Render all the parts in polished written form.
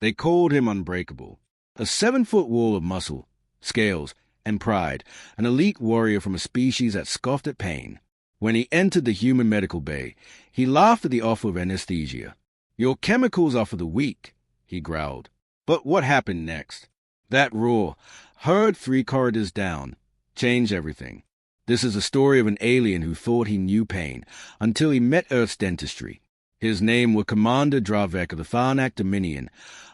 They called him unbreakable. A 7-foot wall of muscle, scales, and pride, an elite warrior from a species that scoffed at pain. When he entered the human medical bay, he laughed at the offer of anesthesia. "Your chemicals are for the weak," he growled. But what happened next? That roar, heard 3 corridors down, changed everything. This is the story of an alien who thought he knew pain, until he met Earth's dentistry. His name was Commander Dravek of the Tharnak Dominion,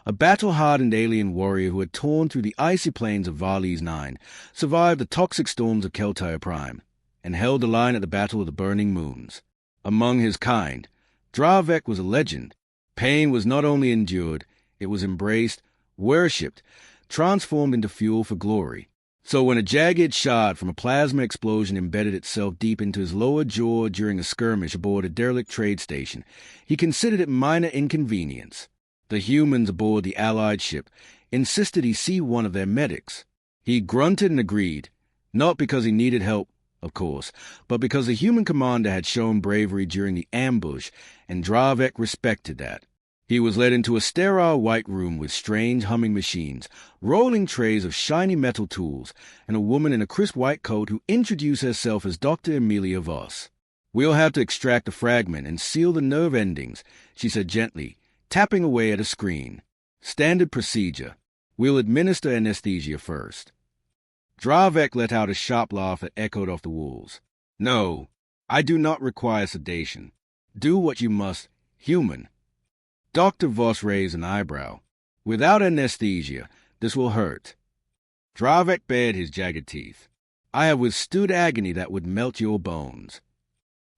a battle-hardened alien warrior who had torn through the icy plains of Varles 9, survived the toxic storms of Keltire Prime, and held the line at the Battle of the Burning Moons. Among his kind, Dravek was a legend. Pain was not only endured, it was embraced, worshipped, transformed into fuel for glory. So when a jagged shard from a plasma explosion embedded itself deep into his lower jaw during a skirmish aboard a derelict trade station, he considered it minor inconvenience. The humans aboard the Allied ship insisted he see one of their medics. He grunted and agreed, not because he needed help, of course, but because the human commander had shown bravery during the ambush, and Dravek respected that. He was led into a sterile white room with strange humming machines, rolling trays of shiny metal tools, and a woman in a crisp white coat who introduced herself as Dr. Emilia Voss. "We'll have to extract a fragment and seal the nerve endings," she said gently, tapping away at a screen. "Standard procedure. We'll administer anesthesia first." Dravek let out a sharp laugh that echoed off the walls. "No, I do not require sedation. Do what you must, human." Dr. Voss raised an eyebrow. "Without anesthesia, this will hurt." Dravek bared his jagged teeth. "I have withstood agony that would melt your bones."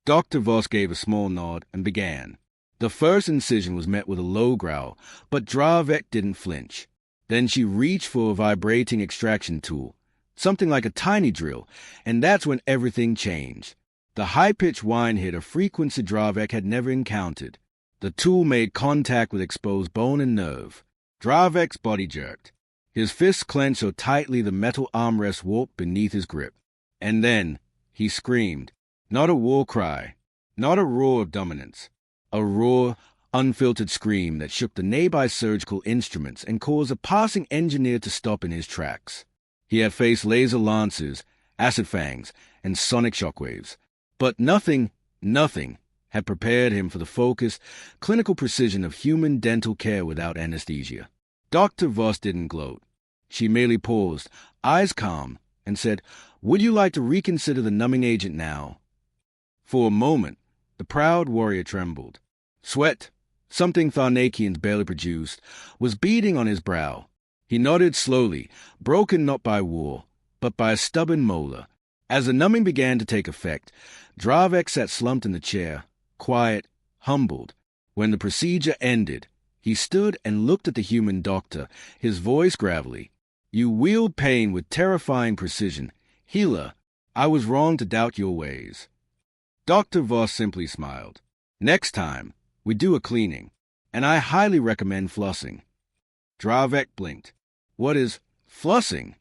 Dr. Voss gave a small nod and began. The first incision was met with a low growl, but Dravek didn't flinch. Then she reached for a vibrating extraction tool, something like a tiny drill, and that's when everything changed. The high-pitched whine hit a frequency Dravek had never encountered. The tool made contact with exposed bone and nerve. Dravek's body jerked. His fists clenched so tightly the metal armrest warped beneath his grip. And then he screamed. Not a war cry, not a roar of dominance. A raw, unfiltered scream that shook the nearby surgical instruments and caused a passing engineer to stop in his tracks. He had faced laser lances, acid fangs, and sonic shockwaves. But nothing had prepared him for the focus, clinical precision of human dental care without anesthesia. Dr. Voss didn't gloat. She merely paused, eyes calm, and said, "Would you like to reconsider the numbing agent now?" For a moment, the proud warrior trembled. Sweat, something Tharnakians barely produced, was beading on his brow. He nodded slowly, broken not by war, but by a stubborn molar. As the numbing began to take effect, Dravek sat slumped in the chair, quiet, humbled. When the procedure ended, he stood and looked at the human doctor, his voice gravelly. "You wield pain with terrifying precision. Healer, I was wrong to doubt your ways." Dr. Voss simply smiled. "Next time, we do a cleaning, and I highly recommend flossing." Dravek blinked. "What is flossing?"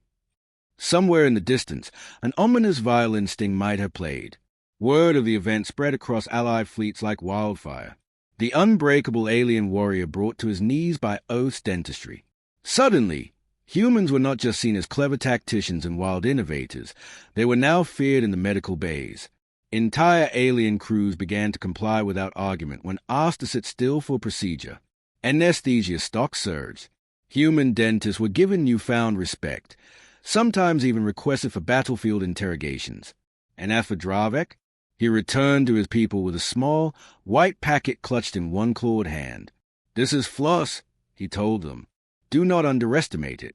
Somewhere in the distance, an ominous violin sting might have played. Word of the event spread across Allied fleets like wildfire. The unbreakable alien warrior brought to his knees by Oath's dentistry. Suddenly, humans were not just seen as clever tacticians and wild innovators. They were now feared in the medical bays. Entire alien crews began to comply without argument when asked to sit still for a procedure. Anesthesia stock surged. Human dentists were given newfound respect, sometimes even requested for battlefield interrogations. And as for Dravek, he returned to his people with a small, white packet clutched in one clawed hand. "This is floss," he told them. "Do not underestimate it."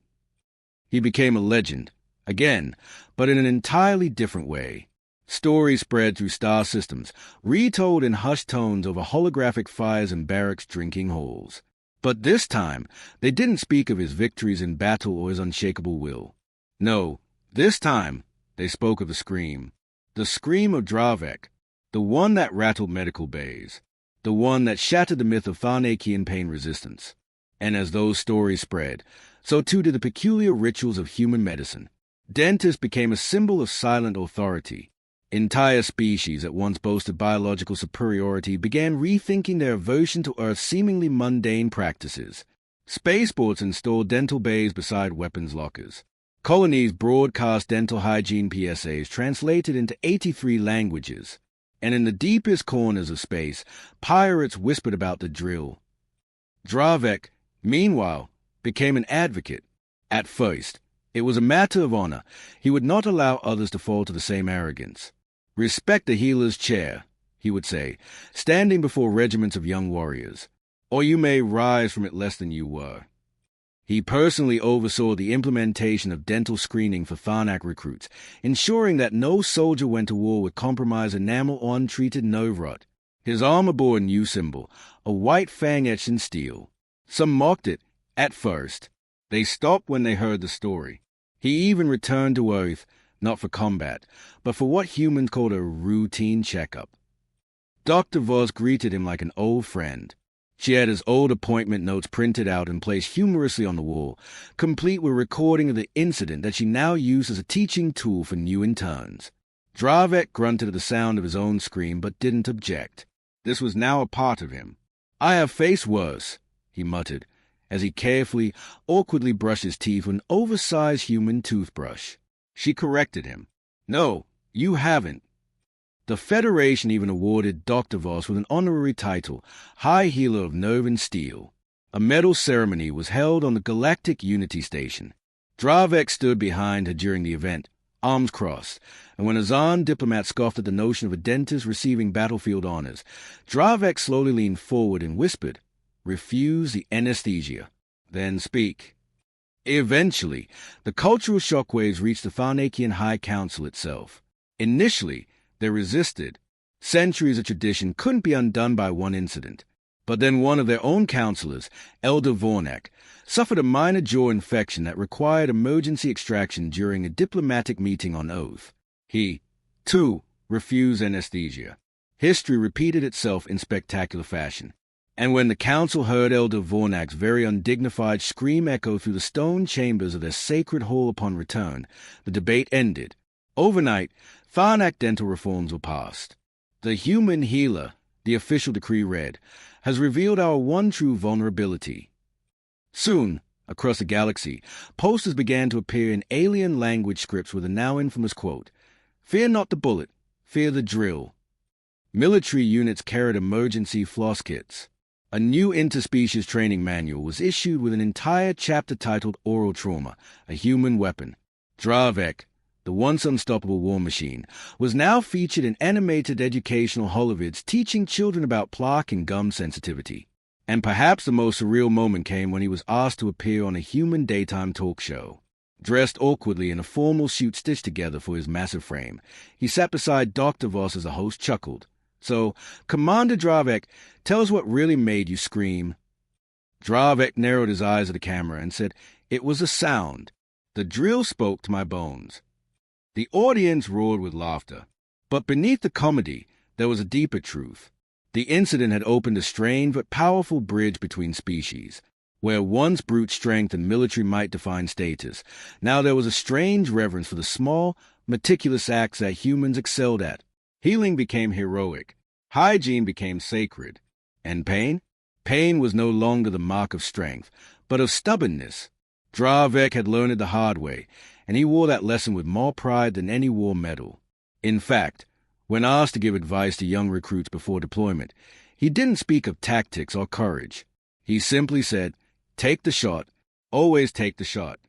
He became a legend, again, but in an entirely different way. Stories spread through star systems, retold in hushed tones over holographic fires in barracks' drinking halls. But this time, they didn't speak of his victories in battle or his unshakable will. No, this time, they spoke of the scream. The scream of Dravek, the one that rattled medical bays, the one that shattered the myth of Tharnakian pain resistance. And as those stories spread, so too did the peculiar rituals of human medicine. Dentists became a symbol of silent authority. Entire species that once boasted biological superiority began rethinking their aversion to Earth's seemingly mundane practices. Spaceports installed dental bays beside weapons lockers. Colonies broadcast dental hygiene PSAs translated into 83 languages. And in the deepest corners of space, pirates whispered about the drill. Dravek, meanwhile, became an advocate. At first, it was a matter of honor. He would not allow others to fall to the same arrogance. "Respect the healer's chair," he would say, standing before regiments of young warriors, "or you may rise from it less than you were." He personally oversaw the implementation of dental screening for Tharnak recruits, ensuring that no soldier went to war with compromised enamel or untreated nerve rot. His armor bore a new symbol, a white fang etched in steel. Some mocked it at first. They stopped when they heard the story. He even returned to Earth, not for combat, but for what humans called a routine checkup. Dr. Voss greeted him like an old friend. She had his old appointment notes printed out and placed humorously on the wall, complete with recording of the incident that she now used as a teaching tool for new interns. Dravek grunted at the sound of his own scream, but didn't object. This was now a part of him. "I have faced worse," he muttered, as he carefully, awkwardly brushed his teeth with an oversized human toothbrush. She corrected him. "No, you haven't." The Federation even awarded Dr. Voss with an honorary title, High Healer of Nerve and Steel. A medal ceremony was held on the Galactic Unity Station. Dravek stood behind her during the event, arms crossed, and when a Zahn diplomat scoffed at the notion of a dentist receiving battlefield honors, Dravek slowly leaned forward and whispered, "Refuse the anesthesia, then speak." Eventually, the cultural shockwaves reached the Tharnakian High Council itself. Initially, they resisted. Centuries of tradition couldn't be undone by one incident. But then one of their own counselors, Elder Vornak, suffered a minor jaw infection that required emergency extraction during a diplomatic meeting on oath. He, too, refused anesthesia. History repeated itself in spectacular fashion. And when the council heard Elder Vornak's very undignified scream echo through the stone chambers of their sacred hall upon return, the debate ended. Overnight, Tharnak dental reforms were passed. "The human healer," the official decree read, "has revealed our one true vulnerability." Soon, across the galaxy, posters began to appear in alien language scripts with the now infamous quote, "Fear not the bullet, fear the drill." Military units carried emergency floss kits. A new interspecies training manual was issued with an entire chapter titled Oral Trauma, a Human Weapon. Dravek, the once unstoppable war machine, was now featured in animated educational holovids teaching children about plaque and gum sensitivity. And perhaps the most surreal moment came when he was asked to appear on a human daytime talk show. Dressed awkwardly in a formal suit stitched together for his massive frame, he sat beside Dr. Voss as the host chuckled. "So, Commander Dravek, tell us what really made you scream." Dravek narrowed his eyes at the camera and said, "It was a sound. The drill spoke to my bones." The audience roared with laughter. But beneath the comedy, there was a deeper truth. The incident had opened a strange but powerful bridge between species. Where once brute strength and military might defined status, now there was a strange reverence for the small, meticulous acts that humans excelled at. Healing became heroic. Hygiene became sacred. And pain? Pain was no longer the mark of strength, but of stubbornness. Dravek had learned it the hard way, and he wore that lesson with more pride than any war medal. In fact, when asked to give advice to young recruits before deployment, he didn't speak of tactics or courage. He simply said, "Take the shot, always take the shot."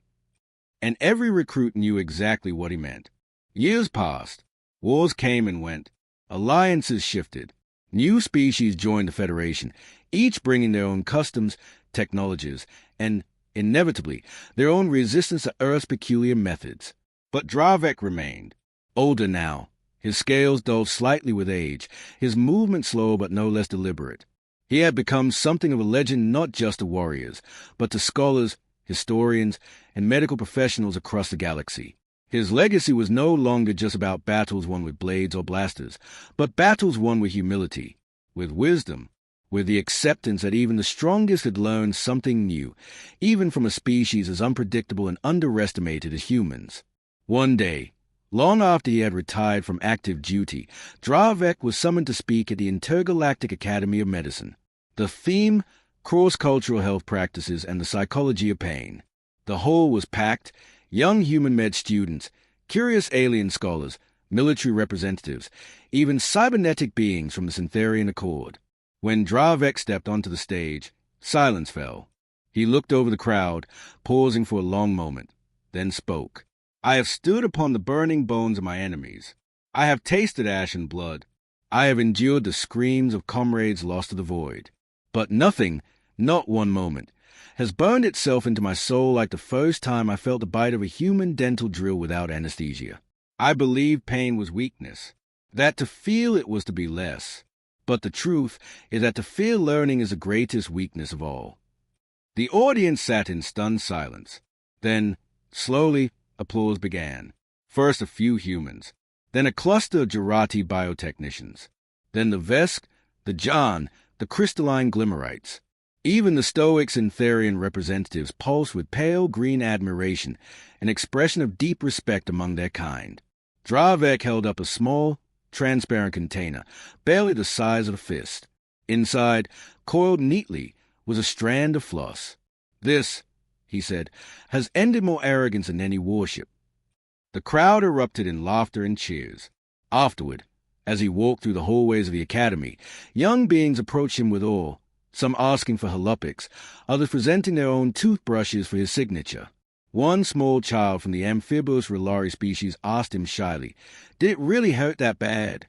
And every recruit knew exactly what he meant. Years passed. Wars came and went. Alliances shifted. New species joined the Federation, each bringing their own customs, technologies, and, inevitably, their own resistance to Earth's peculiar methods. But Dravek remained. Older now, his scales dulled slightly with age, his movement slow but no less deliberate. He had become something of a legend not just to warriors, but to scholars, historians, and medical professionals across the galaxy. His legacy was no longer just about battles won with blades or blasters, but battles won with humility, with wisdom, with the acceptance that even the strongest had learned something new, even from a species as unpredictable and underestimated as humans. One day, long after he had retired from active duty, Dravek was summoned to speak at the Intergalactic Academy of Medicine. The theme, cross-cultural health practices, and the psychology of pain. The hall was packed, young human med students, curious alien scholars, military representatives, even cybernetic beings from the Syntherian Accord. When Dravek stepped onto the stage, silence fell. He looked over the crowd, pausing for a long moment, then spoke. I have stood upon the burning bones of my enemies. I have tasted ash and blood. I have endured the screams of comrades lost to the void. But nothing, not one moment, has burned itself into my soul like the first time I felt the bite of a human dental drill without anesthesia. I believed pain was weakness, that to feel it was to be less. But the truth is that to fear learning is the greatest weakness of all. The audience sat in stunned silence. Then, slowly, applause began. First a few humans, then a cluster of Jarati biotechnicians, then the Vesk, the Jan, the crystalline glimmerites. Even the stoic Syntherian representatives pulsed with pale green admiration, an expression of deep respect among their kind. Dravek held up a small, transparent container, barely the size of a fist. Inside, coiled neatly, was a strand of floss. This, he said, has ended more arrogance than any warship. The crowd erupted in laughter and cheers. Afterward, as he walked through the hallways of the academy, young beings approached him with awe, some asking for holopics, others presenting their own toothbrushes for his signature. One small child from the amphibious Relari species asked him shyly, "Did it really hurt that bad?"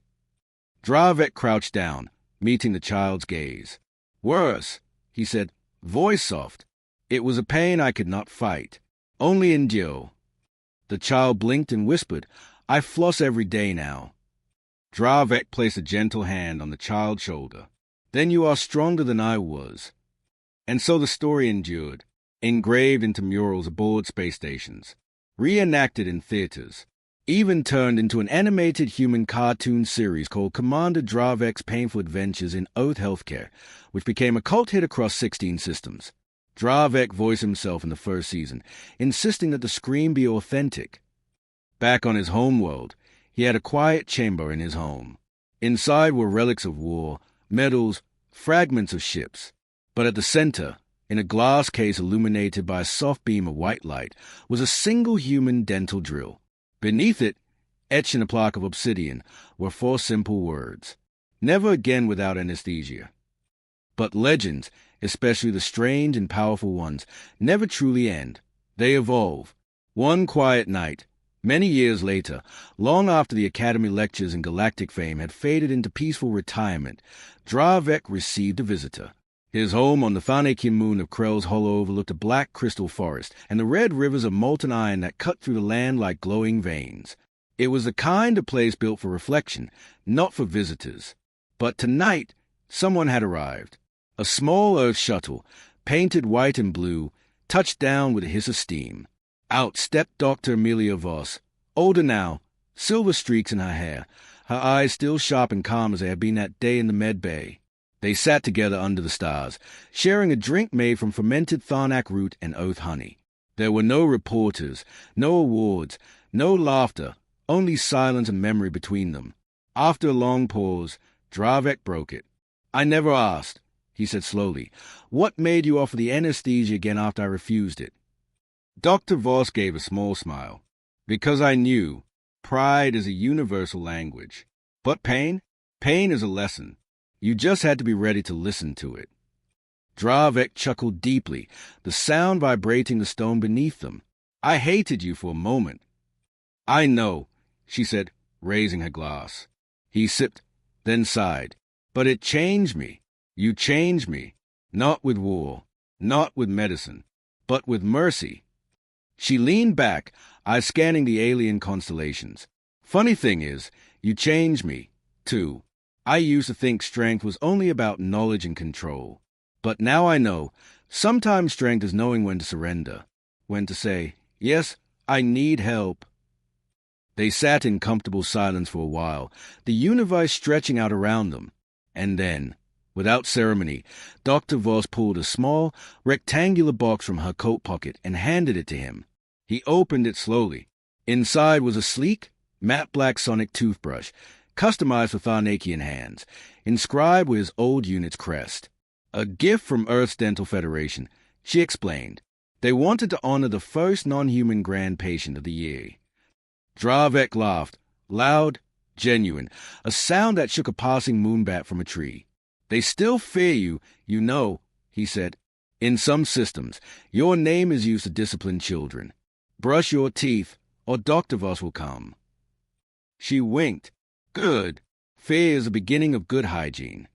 Dravek crouched down, meeting the child's gaze. "Worse," he said, voice soft. "It was a pain I could not fight, only endure." The child blinked and whispered, "I floss every day now." Dravek placed a gentle hand on the child's shoulder. "Then you are stronger than I was." And so the story endured, engraved into murals aboard space stations, reenacted in theaters, even turned into an animated human cartoon series called Commander Dravek's Painful Adventures in Oath Healthcare, which became a cult hit across 16 systems. Dravek voiced himself in the first season, insisting that the scream be authentic. Back on his homeworld, he had a quiet chamber in his home. Inside were relics of war, medals, fragments of ships. But at the center, in a glass case illuminated by a soft beam of white light, was a single human dental drill. Beneath it, etched in a plaque of obsidian, were 4 simple words: "Never again without anesthesia." But legends, especially the strange and powerful ones, never truly end. They evolve. One quiet night, many years later, long after the Academy lectures and galactic fame had faded into peaceful retirement, Dravek received a visitor. His home on the Thanakian moon of Krell's Hollow overlooked a black crystal forest and the red rivers of molten iron that cut through the land like glowing veins. It was the kind of place built for reflection, not for visitors. But tonight, someone had arrived. A small Earth shuttle, painted white and blue, touched down with a hiss of steam. Out stepped Dr. Amelia Voss, older now, silver streaks in her hair, her eyes still sharp and calm as they had been that day in the med bay. They sat together under the stars, sharing a drink made from fermented Tharnak root and oath honey. There were no reporters, no awards, no laughter, only silence and memory between them. After a long pause, Dravek broke it. "I never asked," he said slowly. "What made you offer the anesthesia again after I refused it?" Dr. Voss gave a small smile. "Because I knew. Pride is a universal language. But pain? Pain is a lesson. You just had to be ready to listen to it." Dravek chuckled deeply, the sound vibrating the stone beneath them. "I hated you for a moment." "I know," she said, raising her glass. He sipped, then sighed. "But it changed me. You changed me. Not with war, not with medicine, but with mercy." She leaned back, eyes scanning the alien constellations. "Funny thing is, you changed me, too. I used to think strength was only about knowledge and control. But now I know, sometimes strength is knowing when to surrender, when to say, 'Yes, I need help.'" They sat in comfortable silence for a while, the universe stretching out around them. And then, without ceremony, Dr. Voss pulled a small, rectangular box from her coat pocket and handed it to him. He opened it slowly. Inside was a sleek, matte black sonic toothbrush, customized for Tharnakian hands, inscribed with his old unit's crest. A gift from Earth's Dental Federation, she explained. They wanted to honor the first non-human grand patient of the year. Dravek laughed, loud, genuine, a sound that shook a passing moonbat from a tree. They still fear you, you know, he said. In some systems, your name is used to discipline children. Brush your teeth, or Dr. Voss will come. She winked. Good. Fear is the beginning of good hygiene.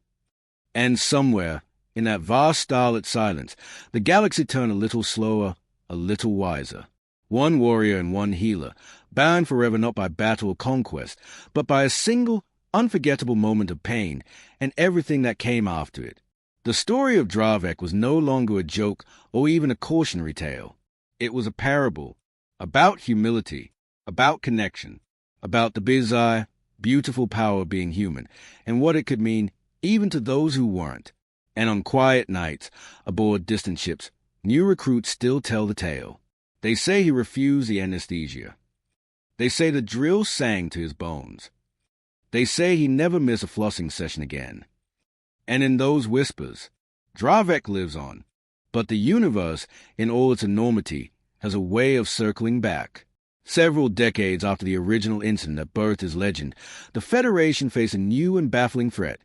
And somewhere, in that vast starlit silence, the galaxy turned a little slower, a little wiser. One warrior and one healer, bound forever not by battle or conquest, but by a single, unforgettable moment of pain and everything that came after it. The story of Dravek was no longer a joke or even a cautionary tale. It was a parable about humility, about connection, about the bizarre, beautiful power of being human and what it could mean even to those who weren't. And on quiet nights, aboard distant ships, new recruits still tell the tale. They say he refused the anesthesia. They say the drill sang to his bones. They say he never missed a flossing session again. And in those whispers, Dravek lives on. But the universe, in all its enormity, has a way of circling back. Several decades after the original incident that birthed his legend, the Federation faced a new and baffling threat,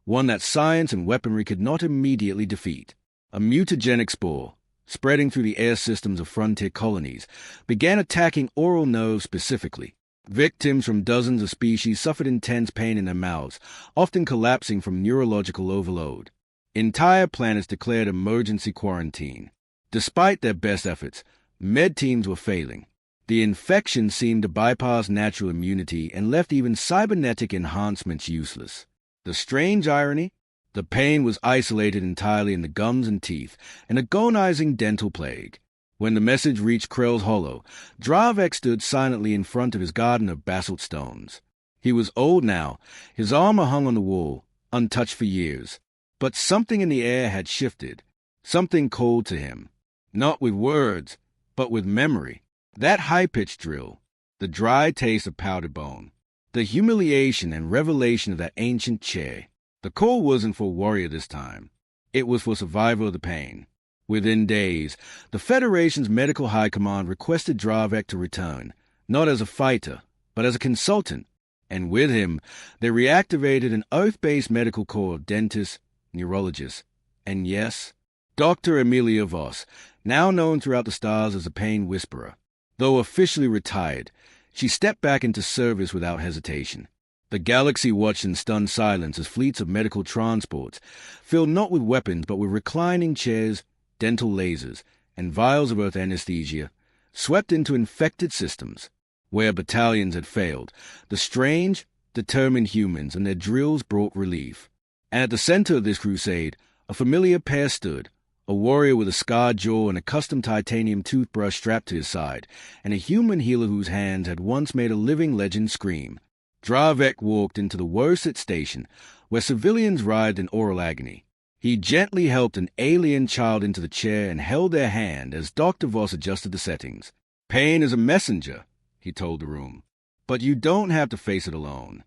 one that science and weaponry could not immediately defeat. A mutagenic spore, spreading through the air systems of frontier colonies, began attacking oral nerves specifically. Victims from dozens of species suffered intense pain in their mouths, often collapsing from neurological overload. Entire planets declared emergency quarantine. Despite their best efforts, med teams were failing. The infection seemed to bypass natural immunity and left even cybernetic enhancements useless. The strange irony? The pain was isolated entirely in the gums and teeth, an agonizing dental plague. When the message reached Krell's Hollow, Dravek stood silently in front of his garden of basalt stones. He was old now, his armor hung on the wall, untouched for years. But something in the air had shifted, something called to him, not with words, but with memory. That high-pitched drill, the dry taste of powdered bone, the humiliation and revelation of that ancient chair. The call wasn't for a warrior this time. It was for survivor of the pain. Within days, the Federation's medical high command requested Dravek to return, not as a fighter, but as a consultant, and with him, they reactivated an Earth-based medical corps of dentists, neurologists, and yes, Dr. Amelia Voss, now known throughout the stars as a pain whisperer. Though officially retired, she stepped back into service without hesitation. The galaxy watched in stunned silence as fleets of medical transports, filled not with weapons but with reclining chairs, dental lasers, and vials of Earth anesthesia, swept into infected systems. Where battalions had failed, the strange, determined humans and their drills brought relief. And at the center of this crusade, a familiar pair stood, a warrior with a scarred jaw and a custom titanium toothbrush strapped to his side, and a human healer whose hands had once made a living legend scream. Dravek walked into the worsted station, where civilians writhed in oral agony. He gently helped an alien child into the chair and held their hand as Dr. Voss adjusted the settings. Pain is a messenger, he told the room, but you don't have to face it alone.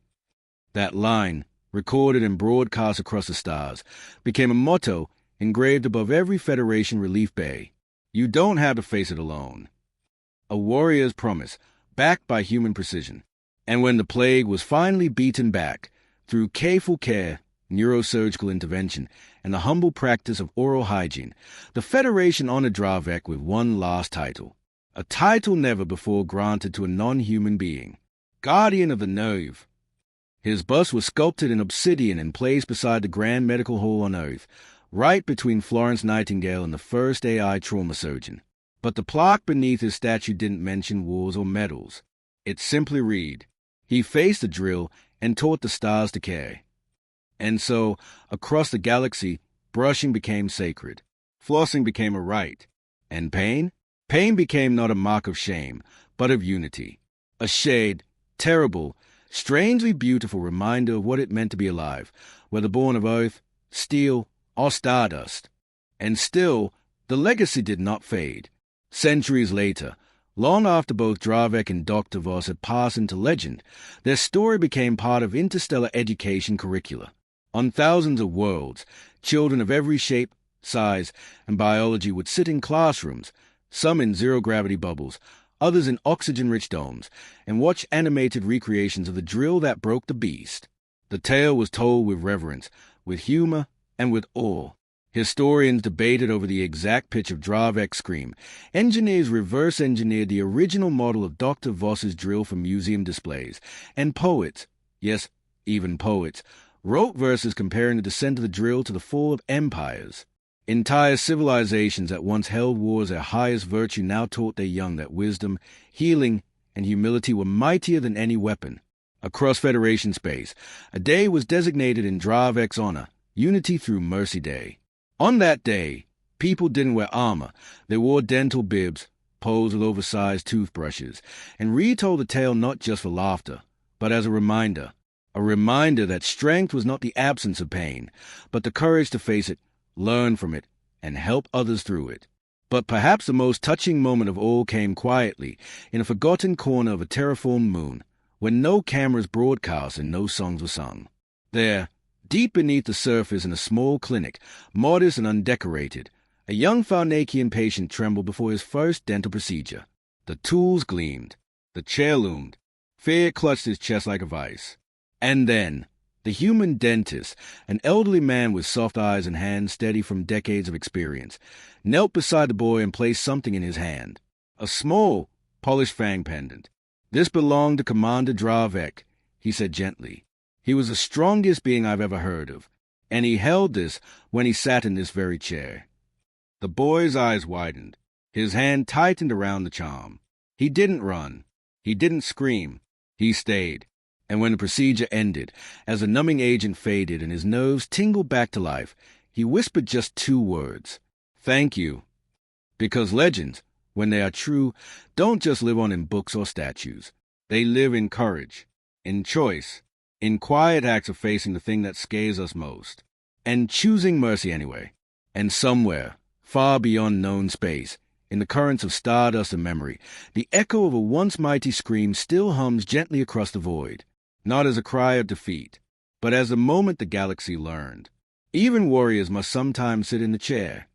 That line, recorded and broadcast across the stars, became a motto engraved above every Federation relief bay. You don't have to face it alone. A warrior's promise, backed by human precision. And when the plague was finally beaten back, through careful care, neurosurgical intervention, and the humble practice of oral hygiene, the Federation honored Dravek with one last title. A title never before granted to a non-human being. Guardian of the Nerve. His bust was sculpted in obsidian and placed beside the Grand Medical Hall on Earth, right between Florence Nightingale and the first AI trauma surgeon. But the plaque beneath his statue didn't mention wars or medals. It simply read, "He faced the drill and taught the stars to care." And so, across the galaxy, brushing became sacred. Flossing became a rite. And pain? Pain became not a mark of shame, but of unity. A shade, terrible, strangely beautiful reminder of what it meant to be alive, whether born of earth, steel, or stardust. And still, the legacy did not fade. Centuries later, long after both Dravek and Dr. Voss had passed into legend, their story became part of interstellar education curricula. On thousands of worlds, children of every shape, size, and biology would sit in classrooms, some in zero-gravity bubbles, others in oxygen-rich domes, and watch animated recreations of the drill that broke the beast. The tale was told with reverence, with humor, and with awe. Historians debated over the exact pitch of Dravek's scream. Engineers reverse-engineered the original model of Dr. Voss's drill for museum displays. And poets, yes, even poets, wrote verses comparing the descent of the drill to the fall of empires. Entire civilizations that once held war as their highest virtue now taught their young that wisdom, healing, and humility were mightier than any weapon. Across Federation space, a day was designated in Dravek's honor, Unity Through Mercy Day. On that day, people didn't wear armor. They wore dental bibs, posed with oversized toothbrushes, and retold the tale not just for laughter, but as a reminder that strength was not the absence of pain, but the courage to face it, learn from it, and help others through it. But perhaps the most touching moment of all came quietly, in a forgotten corner of a terraformed moon, when no cameras broadcast and no songs were sung. There, deep beneath the surface in a small clinic, modest and undecorated, a young Falnakian patient trembled before his first dental procedure. The tools gleamed. The chair loomed. Fear clutched his chest like a vice. And then, the human dentist, an elderly man with soft eyes and hands steady from decades of experience, knelt beside the boy and placed something in his hand. A small, polished fang pendant. "This belonged to Commander Dravek," he said gently. "He was the strongest being I've ever heard of, and he held this when he sat in this very chair." The boy's eyes widened. His hand tightened around the charm. He didn't run. He didn't scream. He stayed. And when the procedure ended, as the numbing agent faded and his nerves tingled back to life, he whispered just 2 words: "Thank you." Because legends, when they are true, don't just live on in books or statues. They live in courage, in choice, in quiet acts of facing the thing that scares us most, and choosing mercy anyway. And somewhere, far beyond known space, in the currents of stardust and memory, the echo of a once mighty scream still hums gently across the void, not as a cry of defeat, but as the moment the galaxy learned. Even warriors must sometimes sit in the chair.